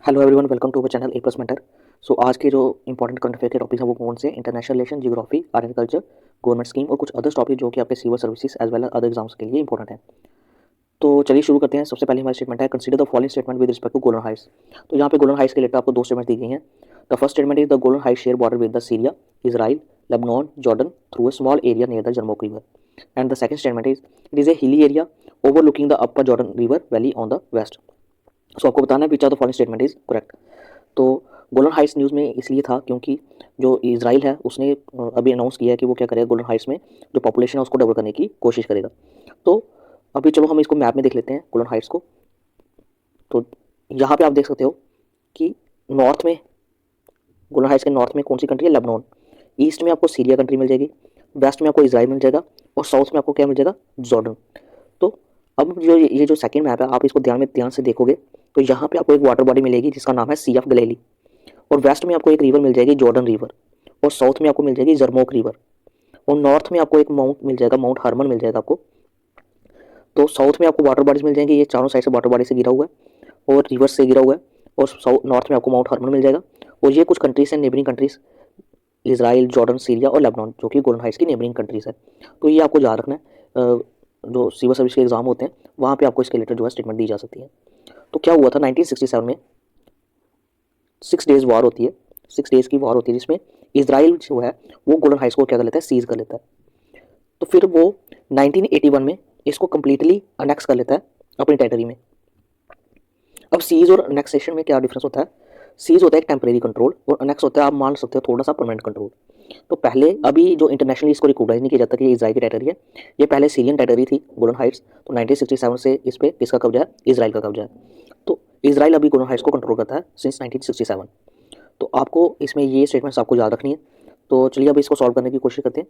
Hello everyone, welcome to our channel A plus mentor. So आज के जो important current affair के topic हैं वो कौन से international relation, geography, agriculture, government scheme और कुछ अदर्स टॉपिक जो कि आपके civil services as well as other exams के लिए इंपॉर्टेंट है। तो चलिए शुरू करते हैं। सबसे पहले हमारी स्टेटमेंट है, consider the following statement with respect to Golan Heights. तो यहाँ पे गोलन हाइट्स के रिलेटेड आपको दो स्टेटमेंट दी गई हैं। The first statement is the Golan Heights share border with the Syria, Israel, Lebanon, Jordan through a small area near the Yarmouk river. And the second statement is it is a hilly area overlooking the upper Jordan river valley on the west. So आपको बताना है which are the following statement is correct. तो Golan Heights news में इसलिए था क्योंकि जो Israel है उसने अभी अनाउंस किया है कि वो क्या करेगा, गोलन हाइट्स में जो पॉपुलेशन है उसको डबल करने की कोशिश करेगा। तो अभी चलो हम इसको मैप में देख लेते हैं गोलन हाइट्स को। तो यहाँ पे आप देख सकते हो कि नॉर्थ में, गोलन हाइट्स के नॉर्थ में कौन सी कंट्री है, लेबनान। ईस्ट में आपको सीरिया कंट्री मिल जाएगी, वेस्ट में आपको इजराइल मिल जाएगा और साउथ में आपको क्या मिल जाएगा, जॉर्डन। तो अब जो ये जो सेकंड मैप है आप इसको ध्यान से देखोगे तो यहाँ पे आपको एक वाटर बॉडी मिलेगी जिसका नाम है सी ऑफ गलीली। और वेस्ट में आपको एक रिवर मिल जाएगी, जॉर्डन रिवर। और साउथ में आपको मिल जाएगी जर्मोक रिवर। और नॉर्थ में आपको एक माउंट मिल जाएगा, माउंट हरमन मिल जाएगा आपको। तो साउथ में आपको वाटर बॉडीज मिल जाएंगे, ये चारों साइड से वाटर बॉडी से घिरा हुआ है और रिवर से घिरा हुआ है। और साउथ नॉर्थ में आपको माउंट हरमन मिल जाएगा। और ये कुछ कंट्रीज हैं, neighbouring countries, Israel, Jordan, Syria और लेबनान, जो कि गोलन हाइट्स की नेबरिंग कंट्रीज है। तो ये आपको याद रखना है। जो सिविल सर्विस के एग्जाम होते हैं वहाँ पे आपको इसके रिलेटेड जो है स्टेटमेंट दी जा सकती है। तो क्या हुआ था 1967 में, 6 डेज वॉर होती है, 6 डेज की वॉर होती है जिसमें इसराइल जो है वो गोलन हाइट्स को क्या कर लेता है, सीज कर लेता है। तो फिर वो 1981 में इसको कंप्लीटली अनेक्स कर लेता है अपनी टेरिटरी में। अब सीज और अनेक्सेशन में क्या डिफरेंस होता है, सीज होता है एक टेम्परेरी कंट्रोल और अनेक्स होता है आप मान सकते हो थोड़ा सा परमानेंट कंट्रोल। तो पहले अभी जो इंटरनेशनली इसको रिकॉग्नाइज नहीं किया जाता कि ये इजराइल की टेरिटरी है, ये पहले सीरियन टेरिटरी थी गोलन हाइट्स। तो 1967 से इस पे किसका कब्जा है, इसराइल का कब्जा है। तो इसराइल अभी गोलन हाइट्स को कंट्रोल करता है सिंस 1967। तो आपको इसमें ये स्टेटमेंट्स आपको याद रखनी है। तो चलिए अब इसको सॉल्व करने की कोशिश करते हैं।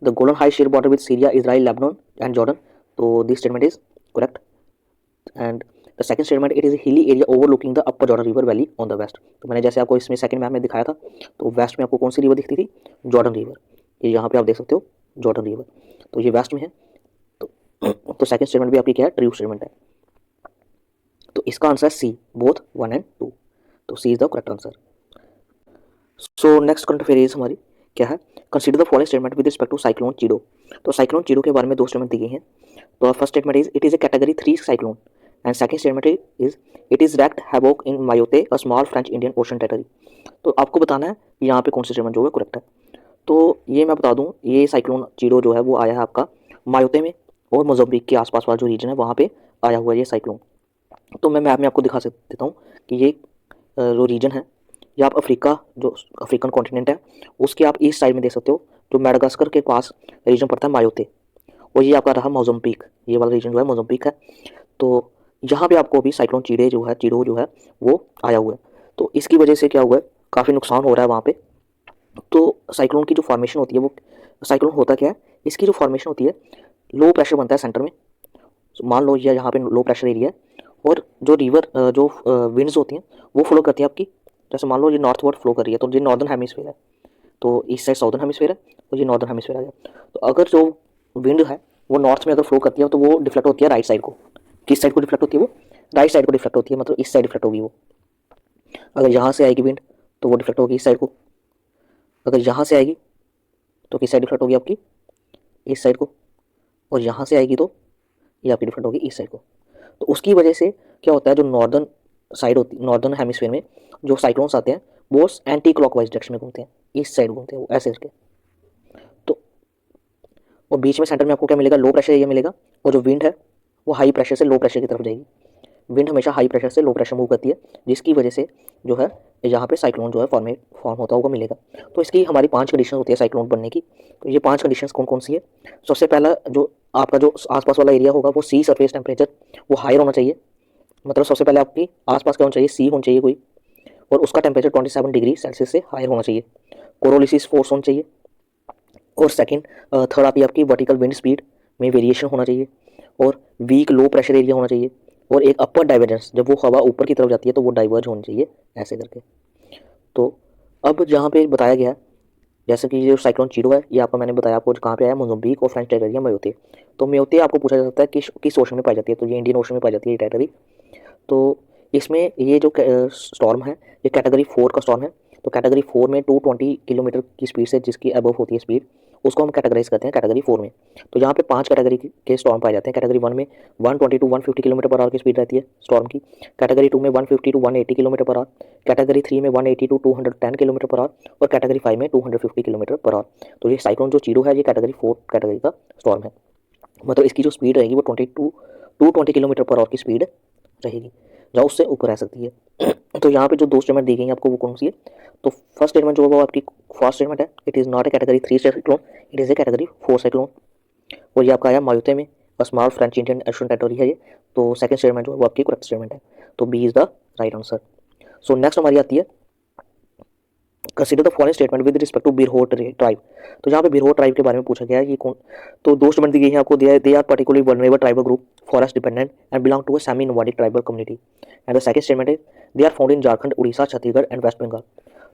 The Golan Heights share border with Syria, Israel, Lebanon and Jordan. तो this statement is correct. And the second statement, it is hilly area overlooking the upper Jordan river valley on the west. तो मैंने जैसे आपको इसमें second map में दिखाया था, तो वेस्ट में आपको कौन सी रिवर दिखती थी, जॉर्डन रिवर। ये यहाँ पे आप देख सकते हो जॉर्डन रिवर, तो ये वेस्ट में है। तो तो सेकंड स्टेटमेंट भी आपकी क्या है, ट्रू स्टेटमेंट है। तो इसका आंसर है सी, बोथ 1 एंड 2। तो C is the correct answer. So next current affair is हमारी क्या है, consider the following statement with respect to cyclone Chido. तो साइक्लोन चिडो के बारे में दो स्टेटमेंट दी गई हैं। तो first statement is it is a category 3 cyclone. And second statement is it is wrecked havoc in Mayotte, a small French Indian Ocean territory. तो आपको बताना है यहाँ पे कौन सी स्टेटमेंट जो है करेक्ट है। तो ये मैं बता दूँ, ये साइक्लोन चिडो जो है वो आया है आपका मायोते में और मोजाम्बिक के आसपास वाला जो रीजन है वहाँ पे आया हुआ है ये साइक्लोन। तो मैं मैप में आपको दिखा देता हूँ कि ये जो रीजन है, या आप अफ्रीका, जो अफ्रीकन कॉन्टिनेंट है उसके आप ईस्ट साइड में देख सकते हो, जो मेडागास्कर के पास रीजन पड़ता है मायोते। और ये आपका रहा मोजाम्बिक, ये वाला रीजन जो है मोजाम्बिक है। तो यहाँ पे आपको अभी साइक्लोन चिडो जो है वो आया हुआ है। तो इसकी वजह से क्या हुआ है, काफ़ी नुकसान हो रहा है वहाँ पे। तो साइक्लोन की जो फॉर्मेशन होती है वो, साइक्लोन होता क्या है, इसकी जो फॉर्मेशन होती है, लो प्रेशर बनता है सेंटर में। मान लो ये यहाँ पे लो प्रेशर एरिया है और जो रिवर जो विंड्स होती हैं वो फ्लो करती है आपकी, जैसे मान लो ये नॉर्थ वर्ड फ्लो कर रही है, तो ये नॉर्दर्न हेमिस्फीयर है, तो इस साइड साउदर्न हेमिस्फीयर है और ये नॉर्दर्न हेमिस्फीयर आ गया। तो अगर जो विंड है वो नॉर्थ में अगर फ्लो करती है तो वो डिफ्लेक्ट होती है राइट साइड को। किस साइड को डिफ्लेक्ट होती है वो, राइट साइड को डिफ्लेक्ट होती है, मतलब इस साइड डिफ्लेक्ट होगी वो। अगर यहाँ से आएगी विंड तो वो डिफ्लेक्ट होगी इस साइड को। अगर यहाँ से आएगी तो किस साइड डिफ्लेक्ट होगी आपकी, इस साइड को। और यहाँ से आएगी तो ये आपकी डिफ्लेक्ट होगी इस साइड को। तो उसकी वजह से क्या होता है, जो नॉर्दर्न साइड होती है, नॉर्दर्न हेमिस्फीयर में जो साइक्लोन्स आते हैं वो एंटी क्लॉकवाइज डायरेक्शन में घूमते हैं, ईस्ट साइड घूमते हैं वो ऐसे करके। तो और बीच में सेंटर में आपको क्या मिलेगा, लो प्रेशर एरिया मिलेगा। और जो विंड है वो हाई प्रेशर से लो प्रेशर की तरफ जाएगी। विंड हमेशा हाई प्रेशर से लो प्रेशर मूव करती है, जिसकी वजह से जो है यहाँ पे साइक्लोन जो है फॉर्म होता होगा मिलेगा। तो इसकी हमारी 5 कंडीशन होती है साइक्लोन बनने की। तो ये 5 कंडीशन कौन कौन सी है। सबसे पहला, जो आपका जो आसपास वाला एरिया होगा वो सी सरफेस टेम्परेचर वो हायर होना चाहिए। मतलब सबसे पहले आपकी आसपास क्या होना चाहिए, सी होना चाहिए कोई, और उसका टेम्परेचर 27 डिग्री सेल्सियस से हायर होना चाहिए। कोरोलिसिस फोर्स होना चाहिए। और सेकंड, थर्ड आती है आपकी वर्टिकल विंड स्पीड में वेरिएशन होना चाहिए। और वीक लो प्रेशर एरिया होना चाहिए। और एक अपर डाइवर्जेंस, जब वो हवा ऊपर की तरफ जाती है तो वो डाइवर्ज होनी चाहिए ऐसे करके। तो अब जहाँ पे बताया गया है, जैसे कि जो साइक्लोन चिडो है ये आपको मैंने बताया आपको कहाँ पे आया, मोजाम्बिक और फ्रेंच टेरिटरी म्योते। तो म्योते आपको पूछा जा सकता है किस ओशन में पाई जाती है, तो ये इंडियन ओशन में पाई जाती है ये टेरिटरी। तो इसमें ये जो स्टॉर्म है ये कैटेगरी 4 का स्टॉर्म है। तो कैटेगरी 4 में 220 किलोमीटर की स्पीड से जिसकी अबव होती है स्पीड, उसको हम कैटेगराइज करते हैं कैटेगरी 4 में। तो यहाँ पे 5 कैटेगरी के स्टॉर्म पाए जाते हैं। कैटेगरी 1 में 120 टू 150 किलोमीटर पर आवर की स्पीड रहती है स्टॉर्म की। कैटेगरी 2 में 150 to 180 kilometre per hour. Category 3 में 180 टू 210 किलोमीटर पर आवर। और कैटेगरी 5 में 250 किलोमीटर पर आवर। तो ये साइक्लोन जो चीरो है ये कैटेगरी 4 कैटेगरी का स्टॉर्म है। मतलब इसकी जो स्पीड रहेगी वो 220 किलोमीटर पर आवर की स्पीड रहेगी, या उससे ऊपर रह सकती है। तो यहाँ पे जो दो स्टेटमेंट दी गई हैं आपको वो कौन सी है? तो फर्स्ट स्टेटमेंट जो है वो आपकी फर्स्ट स्टेटमेंट है, it is not a category 3 cyclone, it is A category 4 cyclone. और ये आपका आया मायुते में, small French Indian ocean territory है ये। तो सेकंड स्टेटमेंट जो है वो आपकी करेक्ट स्टेटमेंट है। तो B is the right answer. So next हमारी आती है, consider the following statement with respect to Birhor tribe. तो यहाँ पे बिरहोर ट्राइब के बारे में पूछा गया है, ये कौन? तो दो स्टेटमेंट दी गई है आपको, दिया है they are particularly vulnerable tribal group, forest dependent and belong to a semi nomadic tribal community. And the second statement is they are found in Jharkhand, Orissa, Chhattisgarh and West Bengal.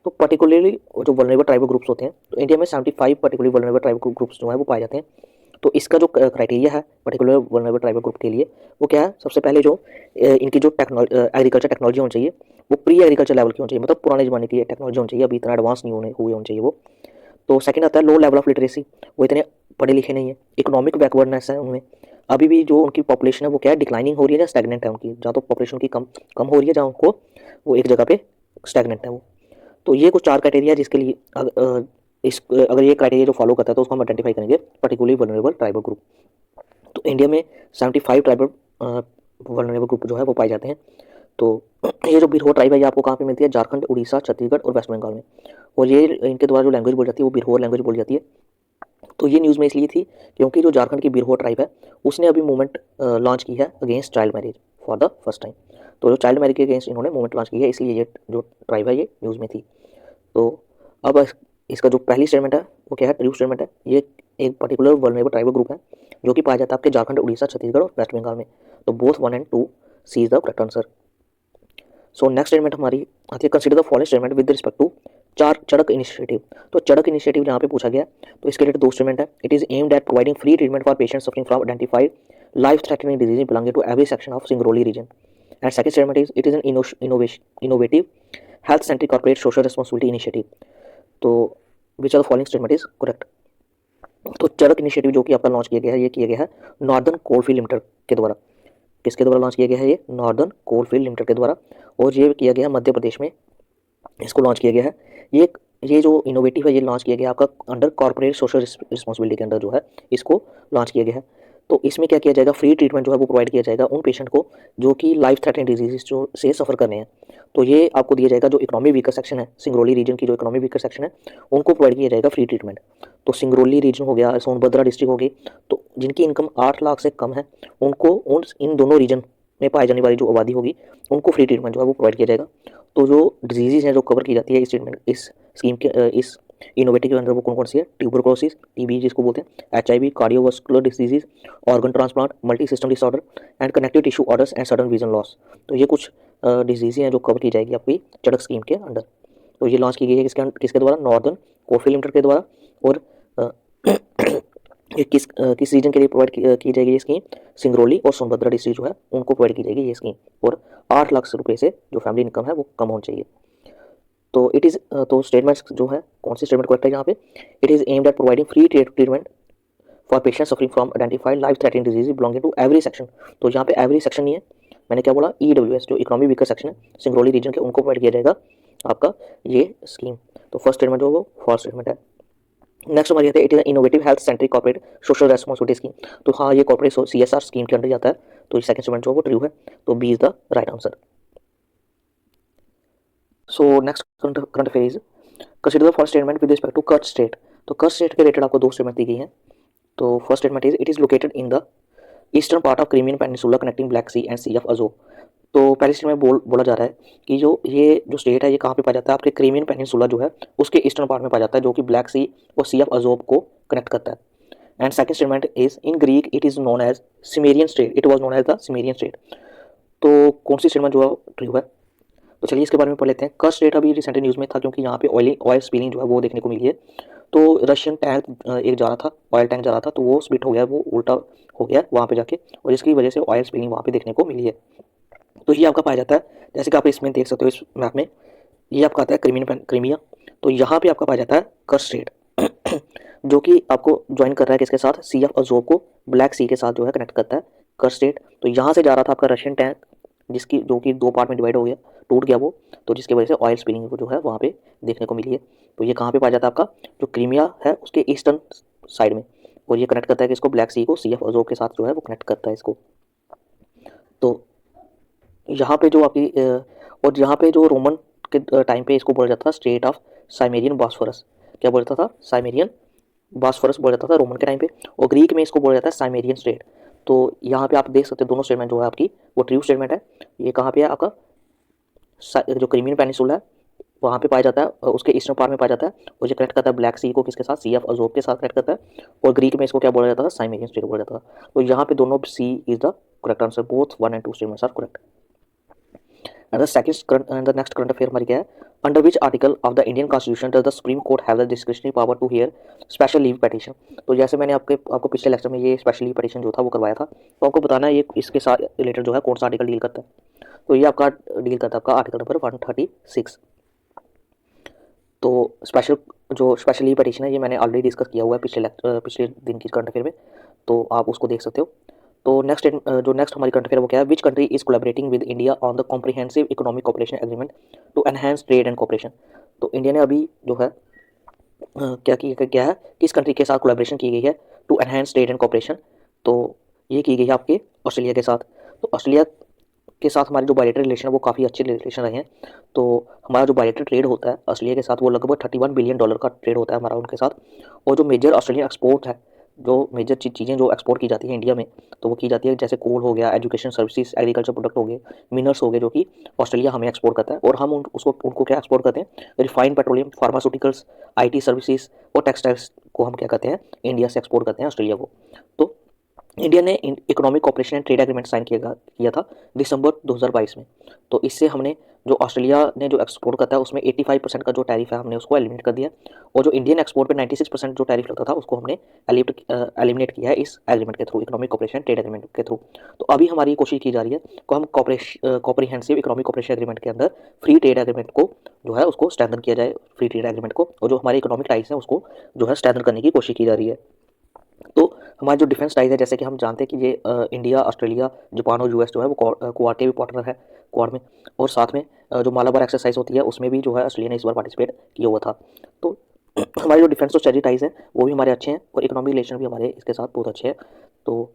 तो पर्टिकुलरली जो वल्नरेबल ट्राइबल ग्रुप्स होते हैं, तो India में 75 particularly vulnerable tribal groups जो है वो पाए जाते हैं। तो इसका जो क्राइटेरिया है पर्टिकुलर वल्नरेबल ट्राइबल ग्रुप के लिए, वो क्या है? सबसे पहले जो इनकी जो एग्रीकल्चर टेक्नोलॉजी होनी चाहिए वो प्री एग्रीकल्चर लेवल की होनी चाहिए, मतलब पुराने जमाने की टेक्नोलॉजी होनी चाहिए, अभी इतना एडवांस नहीं होनी चाहिए वो। तो सेकंड आता है लो लेवल ऑफ लिटरेसी, वो इतने पढ़े लिखे नहीं है। इकोनॉमिक बैकवर्डनेस है उनमें, अभी भी जो उनकी पॉपुलेशन है वो क्या है, डिक्लाइनिंग हो रही है या स्टैग्नेंट है उनकी, जहाँ तो पॉपुलेशन की कम कम हो रही है, जहाँ उनको वो एक जगह पे स्टैग्नेंट है वो। तो ये कुछ 4 क्राइटेरिया जिसके लिए अगर ये क्राइटेरिया जो फॉलो करता है तो उसको हम आइडेंटिफाई करेंगे पर्टिकुलरली वल्नरेबल ट्राइबल ग्रुप। तो इंडिया में 75 ट्राइबल वल्नरेबल ग्रुप जो है वो पाए जाते हैं। तो ये जो बिरहोर ट्राइब है ये आपको कहाँ पे मिलती है? झारखंड, उड़ीसा, छत्तीसगढ़ और वेस्ट बंगाल में। और ये इनके द्वारा जो लैंग्वेज बोली जाती है वो बिरहोर लैंग्वेज बोली जाती है। तो ये न्यूज़ में इसलिए थी क्योंकि जो झारखंड की बिरहोर ट्राइब है उसने अभी मूवमेंट लॉन्च की है against child marriage for the first time. तो जो चाइल्ड मैरिज के अगेंस्ट इन्होंने मूवमेंट लॉन्च की है, इसलिए ये जो ट्राइब है ये न्यूज़ में थी। तो अब इसका जो पहली स्टेटमेंट है वो क्या है? ट्रू स्टेटमेंट है। ये एक पर्टिकुलर वल्नरेबल ट्राइबल ग्रुप है जो कि पाया जाता है आपके झारखंड, उड़ीसा, छत्तीसगढ़ और वेस्ट बंगाल में। तो both 1 and 2 C is the correct answer. So next statement हमारी आती है, consider the following statement with respect to Charak initiative. तो चड़क इनिशिएटिव यहाँ पे पूछा गया, तो इसके रिलेटेड दो स्टेटमेंट है। It is aimed at providing free treatment for patients suffering from identified life threatening disease belonging to every section of Singrauli region. And second statement is it is an innovative health centric corporate social responsibility initiative. तो which are the following statement is correct? तो Charak initiative जो कि आपका launch किया गया है, ये किया गया है नॉर्दर्न कोलफील्ड लिमिटेड के द्वारा। किसके द्वारा लॉन्च किया गया है? ये नॉर्दर्न कोलफील्ड लिमिटेड के द्वारा। और ये किया गया मध्य प्रदेश में, इसको लॉन्च किया गया है। ये जो इनोवेटिव है ये लॉन्च किया गया आपका अंडर कॉर्पोरेट सोशल रिस्पांसिबिलिटी के अंदर जो है इसको लॉन्च किया गया है। तो इसमें क्या किया जाएगा? फ्री ट्रीटमेंट जो है वो प्रोवाइड किया जाएगा उन पेशेंट को जो कि लाइफ थ्रेटनिंग डिजीज जो से सफ़र कर रहे हैं। तो ये आपको दिया जाएगा, जो इकोनॉमी वीकर सेक्शन है सिंगरौली रीजन की, जो इकोनॉमी वीकर सेक्शन है उनको प्रोवाइड किया जाएगा फ्री ट्रीटमेंट। तो सिंगरौली रीजन हो गया, सोनभद्रा डिस्ट्रिक्ट होगी, तो जिनकी इनकम 8 लाख से कम है उनको इन दोनों रीजन में पाई जाने वाली जो आबादी होगी उनको फ्री ट्रीटमेंट जो है वो प्रोवाइड किया जाएगा। तो जो डिजीज़ हैं जो कवर की जाती है इस ट्रीटमेंट इस स्कीम के इस इनोवेटिव के अंदर वो कौन कौन सी है? ट्यूबरकुलोसिस, टीबी जिसको बोलते हैं, HIV, cardiovascular disease, organ transplant, multi system disorder and connective tissue orders and sudden vision loss. तो ये कुछ डिजीज़ हैं जो कवर की जाएगी आपकी चड़क स्कीम के अंडर। तो ये लॉन्च की गई है किसके द्वारा? नॉर्दर्न कोलफील्ड लिमिटेड के द्वारा। और ये किस रीजन के लिए प्रोवाइड की जाएगी ये स्कीम? सिंगरौली और सोनभद्रा डिस्ट्रिक्ट जो है उनको प्रोवाइड की जाएगी ये स्कीम। और 8 लाख रुपए से जो फैमिली इनकम है वो कम होनी चाहिए। तो इट इज़ तो स्टेटमेंट जो है, कौन सी स्टेटमेंट करेक्ट है यहाँ पे? It is aimed at providing free treatment for patient suffering from identified life threatening disease belonging to every section. तो यहाँ पे एवरी सेक्शन नहीं है, मैंने क्या बोला? EWS जो इकोनॉमी वीकर सेक्शन है सिंगरौली रीजन के, उनको प्रोवाइड किया जाएगा आपका ये स्कीम। तो फर्स्ट स्टेटमेंट जो वो फॉल्स स्टेटमेंट है। नेक्स्ट हमारी आती है, it is innovative health centric corporate social responsibility scheme. तो हाँ, ये कॉर्पोरेट CSR स्कीम के अंदर जाता है। तो सेकंड स्टेटमेंट जो वो ट्रू है। तो B is the right answer. So next current affair is consider the first statement with respect to Kerch Strait. तो कच्छ स्टेट के रिलेटेड आपको दो स्टेटमेंट दी गई हैं। तो first statement is it is located in the eastern part of Crimean peninsula connecting Black Sea and Sea of Azov. तो पहले स्टेटमेंट में बोला जा रहा है कि ये जो स्टेट है ये कहाँ पे पाया जाता है? आपके क्रीमियन पेनिनसुला जो है उसके ईस्टर्न पार्ट में पाया जाता है, जो कि ब्लैक सी और सी ऑफ अजोव को कनेक्ट करता है। And second statement is in Greek it is known as Cimmerian Strait, it was known as the Cimmerian Strait. तो कौन सी स्टेटमेंट जो है ट्रू है? तो चलिए इसके बारे में पढ़ लेते हैं। कच्छ स्टेट अभी रिसेंट न्यूज़ में था क्योंकि यहाँ पे ऑयल स्पिलिंग जो है वो देखने को मिली है। तो रशियन टैंक एक जा रहा था, ऑयल टैंक जा रहा था, तो वो स्प्लिट हो गया, वो उल्टा हो गया वहाँ पे जाके, और इसकी वजह से ऑयल स्पिलिंग वहाँ पे देखने को मिली है। तो ये आपका पाया जाता है, जैसे कि आप इसमें देख सकते हो इस मैप में, ये आपका आता है क्रीमिया। तो यहाँ पे आपका पाया जाता है कर्स स्ट्रेट जो कि आपको ज्वाइन कर रहा है किसके साथ, सी ऑफ अजोव को ब्लैक सी के साथ जो है कनेक्ट करता है कर्स स्ट्रेट। तो यहाँ से जा रहा था आपका रशियन टैंक, जिसकी जो कि 2 पार्ट में डिवाइड हो गया, टूट गया वो, तो जिसकी वजह से ऑयल स्पिलिंग जो है वहाँ पे देखने को मिली है। तो ये कहाँ पे पाया जाता है, आपका जो क्रीमिया है उसके ईस्टर्न साइड में, और ये कनेक्ट करता है कि इसको ब्लैक सी को सी ऑफ अजोव के साथ जो है वो कनेक्ट करता है इसको। तो यहाँ पे जो आपकी और यहाँ पे जो रोमन के टाइम पे इसको बोला जाता था स्ट्रेट ऑफ साइमेरियन बॉस्फोरस। क्या बोला जाता था, साइमेरियन बॉस्फोरस बोला जाता था रोमन के टाइम पे, और ग्रीक में इसको बोला जाता है साइमेरियन स्ट्रेट। तो यहाँ पे आप देख सकते हैं दोनों स्टेटमेंट जो है आपकी वो ट्रू स्टेटमेंट है। ये कहाँ पे है आपका, जो क्रीमियन पेनिसुला है वहाँ पे पाया जाता है, उसके ईस्टर्न पार्ट में पाया जाता है, और ये कनेक्ट करता है ब्लैक सी को किसके साथ, सी ऑफ अजोव के साथ कनेक्ट करता है, और ग्रीक में इसको क्या बोला जाता था, साइमेरियन स्ट्रेट बोला जाता था। तो यहाँ पे दोनों C is the correct answer, both 1 and 2 statements are correct. And the next current affair हमारी क्या है, under which article of the Indian constitution does the Supreme Court have the discretionary power to hear special leave petition. तो जैसे मैंने आपको पिछले lecture में ये स्पेशल लीव पिटीशन जो था वो करवाया था, तो आपको बताना है ये इसके साथ रिलेटेड जो है कौन सा आर्टिकल डील करता है। तो ये आपका डील करता है आपका आर्टिकल नंबर 136। तो स्पेशल लीव पिटीशन है ये मैंने ऑलरेडी डिस्कस किया हुआ है पिछले दिन की करंट अफेयर में, तो आप उसको देख सकते हो। तो नेक्स्ट हमारी करंट अफेयर वो क्या है, which country is collaborating with India on the comprehensive economic cooperation agreement to enhance trade and cooperation. तो इंडिया ने अभी जो है क्या है, किस कंट्री के साथ कोलैबोरेशन की गई है to enhance trade and cooperation. तो ये की गई है आपके ऑस्ट्रेलिया के साथ। तो ऑस्ट्रेलिया के साथ हमारे जो बायलेटरल रिलेशन है वो काफ़ी अच्छे रिलेशन रहे हैं। तो हमारा जो बायलेटरल ट्रेड होता है ऑस्ट्रेलिया के साथ वो लगभग $31 बिलियन का ट्रेड होता है हमारा उनके साथ। और जो मेजर ऑस्ट्रेलियन एक्सपोर्ट है, जो मेजर चीज़ें जो एक्सपोर्ट की जाती हैं इंडिया में, तो वो की जाती है जैसे कोल हो गया, एजुकेशन सर्विसेज, एग्रीकल्चर प्रोडक्ट हो गए, मिनरल्स हो गए, जो कि ऑस्ट्रेलिया हमें एक्सपोर्ट करता है, और हम उनको क्या एक्सपोर्ट करते हैं, refined petroleum, pharmaceuticals, IT services और टेक्सटाइल्स को हम क्या करते हैं, इंडिया से एक्सपोर्ट करते हैं ऑस्ट्रेलिया को। तो इंडिया ने economic cooperation and trade agreement sign किया था दिसंबर 2022 में। तो इससे हमने जो ऑस्ट्रेलिया ने जो एक्सपोर्ट करता है उसमें 85% का जो टैरिफ है हमने उसको एलिमिनेट कर दिया, और जो इंडियन एक्सपोर्ट पे 96% जो टैरिफ लगता था उसको हमने एलिमिनेट किया है इस एग्रीमेंट के through, economic cooperation trade agreement के थ्रू। तो अभी हमारी कोशिश की जा रही है को हम कॉपरिहेंसिव इकोनॉमिक कॉपरेशन एग्रीमेंट के अंदर फ्री ट्रेड एग्रीमेंट को जो है उसको स्ट्रेंथन किया जाए, फ्री ट्रेड एग्रीमेंट को, और जो हमारे इकोनॉमिक टाइज है उसको जो है स्ट्रेंथन करने की कोशिश की जा रही है। तो हमारा जो डिफेंस टाइज है, जैसे कि हम जानते हैं कि ये इंडिया, ऑस्ट्रेलिया, जापान और US जो है वो कोऑर्डिनेटिव पार्टनर है क्वाड में, और साथ में जो मालाबार एक्सरसाइज होती है उसमें भी जो है ऑस्ट्रेलिया ने इस बार पार्टिसिपेट किया हुआ था। तो हमारे जो डिफेंस और स्ट्रेटजी टाइज हैं वो भी हमारे अच्छे हैं, और इकोनॉमिक रिलेशन भी हमारे इसके साथ बहुत अच्छे हैं। तो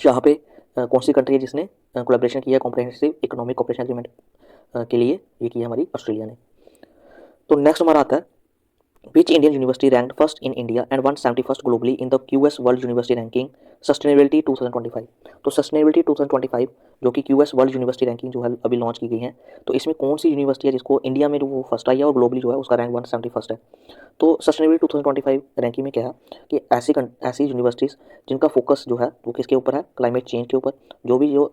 यहाँ पे कौन सी कंट्री है जिसने कोलैबोरेशन किया है कॉम्प्रिहेंसिव इकोनॉमिक कोऑपरेशन एग्रीमेंट के लिए, ये किया हमारी ऑस्ट्रेलिया ने। तो नेक्स्ट हमारा आता है, Which Indian university ranked first in India and 171st globally in the QS World University Ranking Sustainability 2025। तो Sustainability 2025 जो कि QS World University Ranking जो है अभी लॉन्च की गई है, तो इसमें कौन सी यूनिवर्सिटी है जिसको इंडिया में जो वो फर्स्ट आई है और ग्लोबली जो है उसका रैंक 171st है। तो Sustainability 2025 रैंकिंग में क्या है कि ऐसी यूनिवर्सिटीज़ जिनका फोकस जो है वो किसके ऊपर है, क्लाइमेट चेंज के ऊपर, जो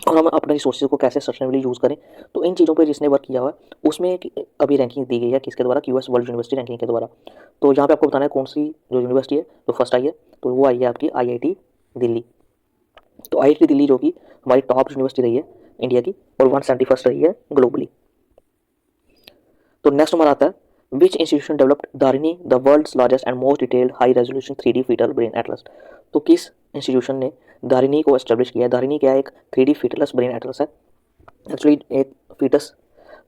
और हम अपने रिसोर्सेज को कैसे सस्टेनेबली यूज़ करें। तो इन चीज़ों पे जिसने वर्क किया हुआ है उसमें अभी रैंकिंग दी गई है किसके द्वारा, QS वर्ल्ड यूनिवर्सिटी रैंकिंग के द्वारा। तो यहाँ पे आपको बताना है कौन सी जो यूनिवर्सिटी है जो फर्स्ट आई है, तो वो आई है आपकी IIT दिल्ली। तो IIT दिल्ली जो कि हमारी टॉप यूनिवर्सिटी रही है इंडिया की, और 171st रही है ग्लोबली। तो नेक्स्ट हमारा आता है, which institution developed Dharini the world's largest and most detailed high resolution 3D fetal brain atlas. तो किस इंस्टीट्यूशन ने दारिनी को एस्टेब्लिश किया है। दारिनी क्या है, एक 3D फीटलस ब्रेन एटलस है। एक्चुअली एक फीटस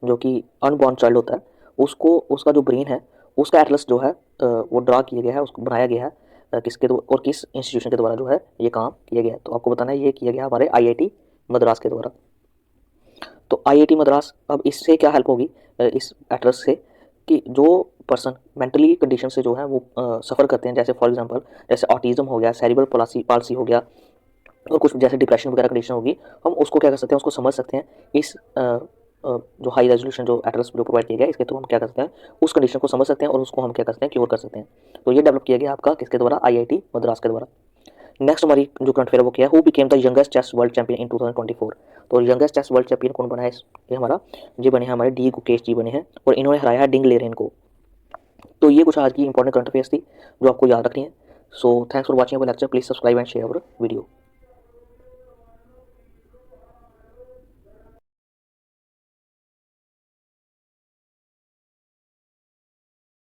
जो कि अनबॉर्न चाइल्ड होता है उसको, उसका जो ब्रेन है उसका एटलस जो है वो ड्रा किया गया है, उसको बनाया गया है किसके और किस इंस्टीट्यूशन के द्वारा जो है ये काम किया गया है। तो आपको बताना है ये किया गया हमारे IIT मद्रास के द्वारा। तो IIT मद्रास, अब इससे क्या हेल्प होगी इस एटलस से, कि जो पर्सन मेंटली कंडीशन से जो है वो सफ़र करते हैं, जैसे फॉर एग्जांपल जैसे ऑटिज्म हो गया, सेरिब्रल पाल्सी हो गया, और कुछ जैसे डिप्रेशन वगैरह कंडीशन होगी, हम उसको क्या कर सकते हैं, उसको समझ सकते हैं इस जो हाई रेजोल्यूशन जो एटलस जो प्रोवाइड किया गया इसके थ्रू हम क्या कर सकते हैं, उस कंडीशन को समझ सकते हैं और उसको हम क्या कर सकते हैं, क्योर कर सकते हैं। तो ये डेवलप किया गया आपका किसके द्वारा, IIT मद्रास के द्वारा। नेक्स्ट हमारी जो करंट अफेयर वो क्या है, who became the youngest chess world champion in 2024। तो यंगेस्ट चेस वर्ल्ड चैंपियन कौन बना है, ये हमारा ये बने हैं हमारे D गुकेश जी बने हैं, और इन्होंने हराया है डिंग लेरेन को। तो ये कुछ आज की इंपॉर्टेंट करंट अफेयर्स थी जो आपको याद रखनी है। So thanks for watching our lecture, please subscribe and share our video.